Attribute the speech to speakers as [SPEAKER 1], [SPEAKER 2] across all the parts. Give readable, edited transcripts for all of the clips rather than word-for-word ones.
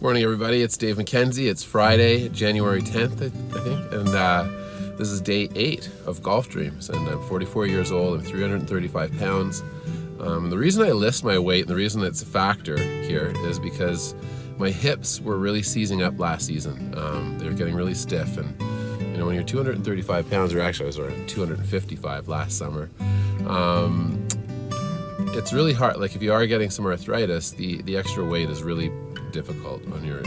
[SPEAKER 1] Morning, everybody. It's Dave McKenzie. It's Friday, January 10th, I think, and this is day 8 of Golf Dreams, and I'm 44 years old. I'm 335 pounds. The reason I list my weight and the reason it's a factor here is because my hips were really seizing up last season. They were getting really stiff, and when you're 235 pounds, or actually I was around 255 last summer, it's really hard. Like if you are getting some arthritis, the extra weight is really difficult on your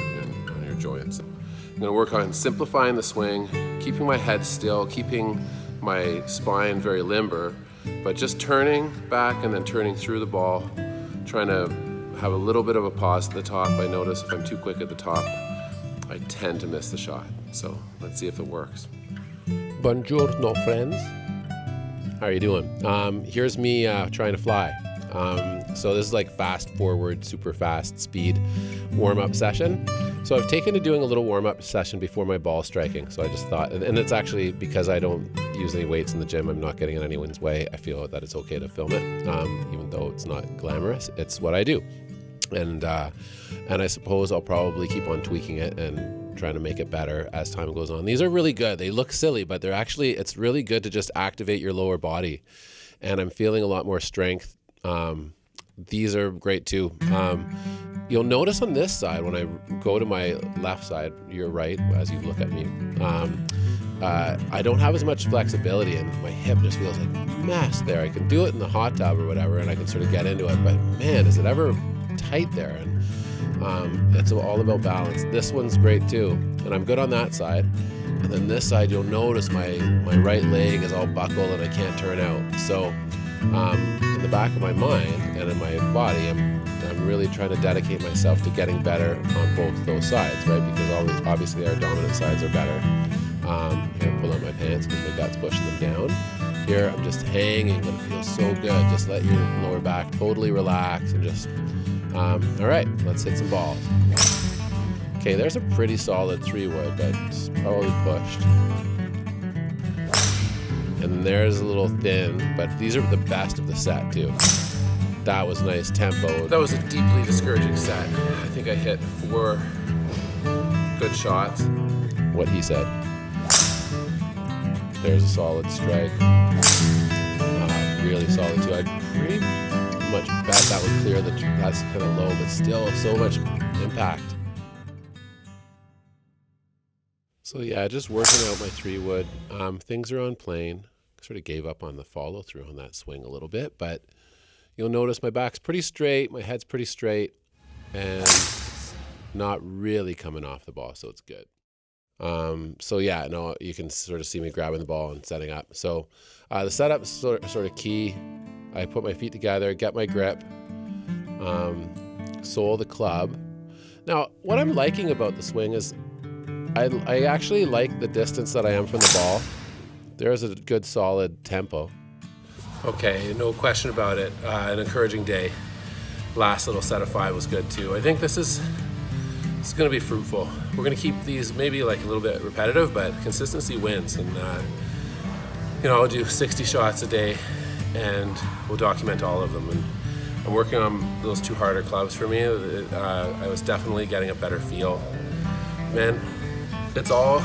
[SPEAKER 1] joints. I'm going to work on simplifying the swing, keeping my head still, keeping my spine very limber, but just turning back and then turning through the ball, trying to have a little bit of a pause at the top. I notice if I'm too quick at the top, I tend to miss the shot. So let's see if it works. Buongiorno, friends. How are you doing? Here's me trying to fly. So this is like fast forward, super fast speed warm-up session. So I've taken to doing a little warm-up session before my ball striking. So I just thought, and it's actually because I don't use any weights in the gym, I'm not getting in anyone's way. I feel that it's okay to film it, even though it's not glamorous. It's what I do. And I suppose I'll probably keep on tweaking it and trying to make it better as time goes on. These are really good. They look silly, but it's really good to just activate your lower body. And I'm feeling a lot more strength. These are great too. You'll notice on this side, when I go to my left side, your right, as you look at me, I don't have as much flexibility and my hip just feels like mess there. I can do it in the hot tub or whatever and I can sort of get into it, but man, is it ever tight there. And it's all about balance. This one's great too, and I'm good on that side. And then this side, you'll notice my right leg is all buckled and I can't turn out. So in the back of my mind and in my body, I'm really trying to dedicate myself to getting better on both those sides, right? Because obviously our dominant sides are better. Here, pull out my pants because my gut's pushing them down. Here, I'm just hanging, but it feels so good. Just let your lower back totally relax and just, all right, let's hit some balls. Okay, there's a pretty solid 3-wood, but it's probably pushed. And there's a little thin, but these are the best of the set too. That was nice tempo. That was a deeply discouraging set. I think I hit 4 good shots. What he said. There's a solid strike. Really solid too. I'd pretty much bet that would clear that's kind of low, but still so much impact. So yeah, just working out my 3-wood. Things are on plane. Sort of gave up on the follow through on that swing a little bit, but you'll notice my back's pretty straight, my head's pretty straight, and it's not really coming off the ball, so it's good. So yeah, no, you can sort of see me grabbing the ball and setting up. So the setup's sort of key. I put my feet together, get my grip, sole the club. Now, what I'm liking about the swing is I actually like the distance that I am from the ball. There's a good solid tempo. Okay, no question about it. An encouraging day. Last little set of 5 was good too. I think this is going to be fruitful. We're going to keep these maybe like a little bit repetitive, but consistency wins. And I'll do 60 shots a day, and we'll document all of them. And I'm working on those 2 harder clubs for me. I was definitely getting a better feel. Man, it's all.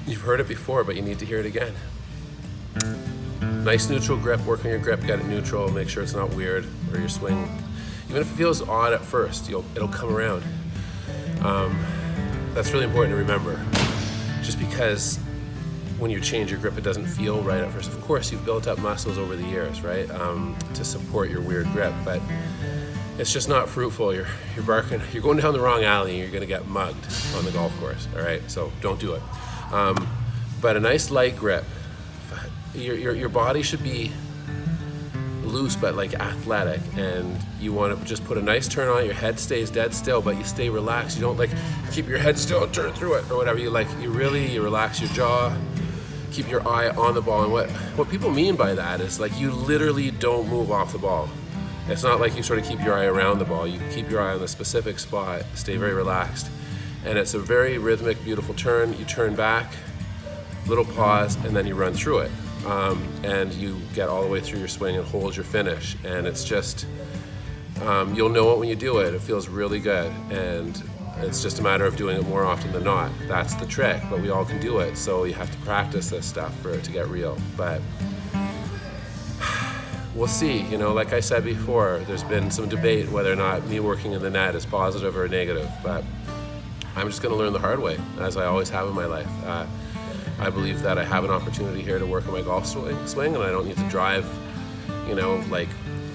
[SPEAKER 1] You've heard it before, but you need to hear it again. Nice neutral grip, work on your grip, get it neutral, make sure it's not weird, or your swing, even if it feels odd at first, it'll come around. That's really important to remember. Just because when you change your grip, it doesn't feel right at first. Of course, you've built up muscles over the years, right, to support your weird grip, but it's just not fruitful. You're going down the wrong alley, and you're gonna get mugged on the golf course, all right? So don't do it. But a nice light grip. Your body should be loose but like athletic, and you want to just put a nice turn on it. Your head stays dead still, but you stay relaxed. You don't like keep your head still and turn through it or whatever. You relax your jaw, keep your eye on the ball. And what people mean by that is like you literally don't move off the ball. It's not like you sort of keep your eye around the ball. You keep your eye on the specific spot, stay very relaxed. And it's a very rhythmic, beautiful turn. You turn back, little pause, and then you run through it. And you get all the way through your swing and hold your finish. And it's just, You'll know it when you do it. It feels really good, and it's just a matter of doing it more often than not. That's the trick, but we all can do it, so you have to practice this stuff for it to get real. But we'll see. You know, like I said before, there's been some debate whether or not me working in the net is positive or negative, but I'm just going to learn the hard way, as I always have in my life. I believe that I have an opportunity here to work on my golf swing, and I don't need to drive, you know, like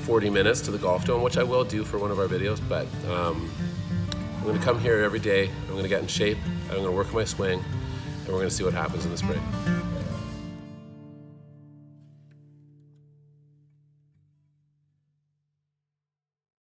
[SPEAKER 1] 40 minutes to the golf dome, which I will do for one of our videos, but I'm going to come here every day, I'm going to get in shape, I'm going to work on my swing, and we're going to see what happens in the spring.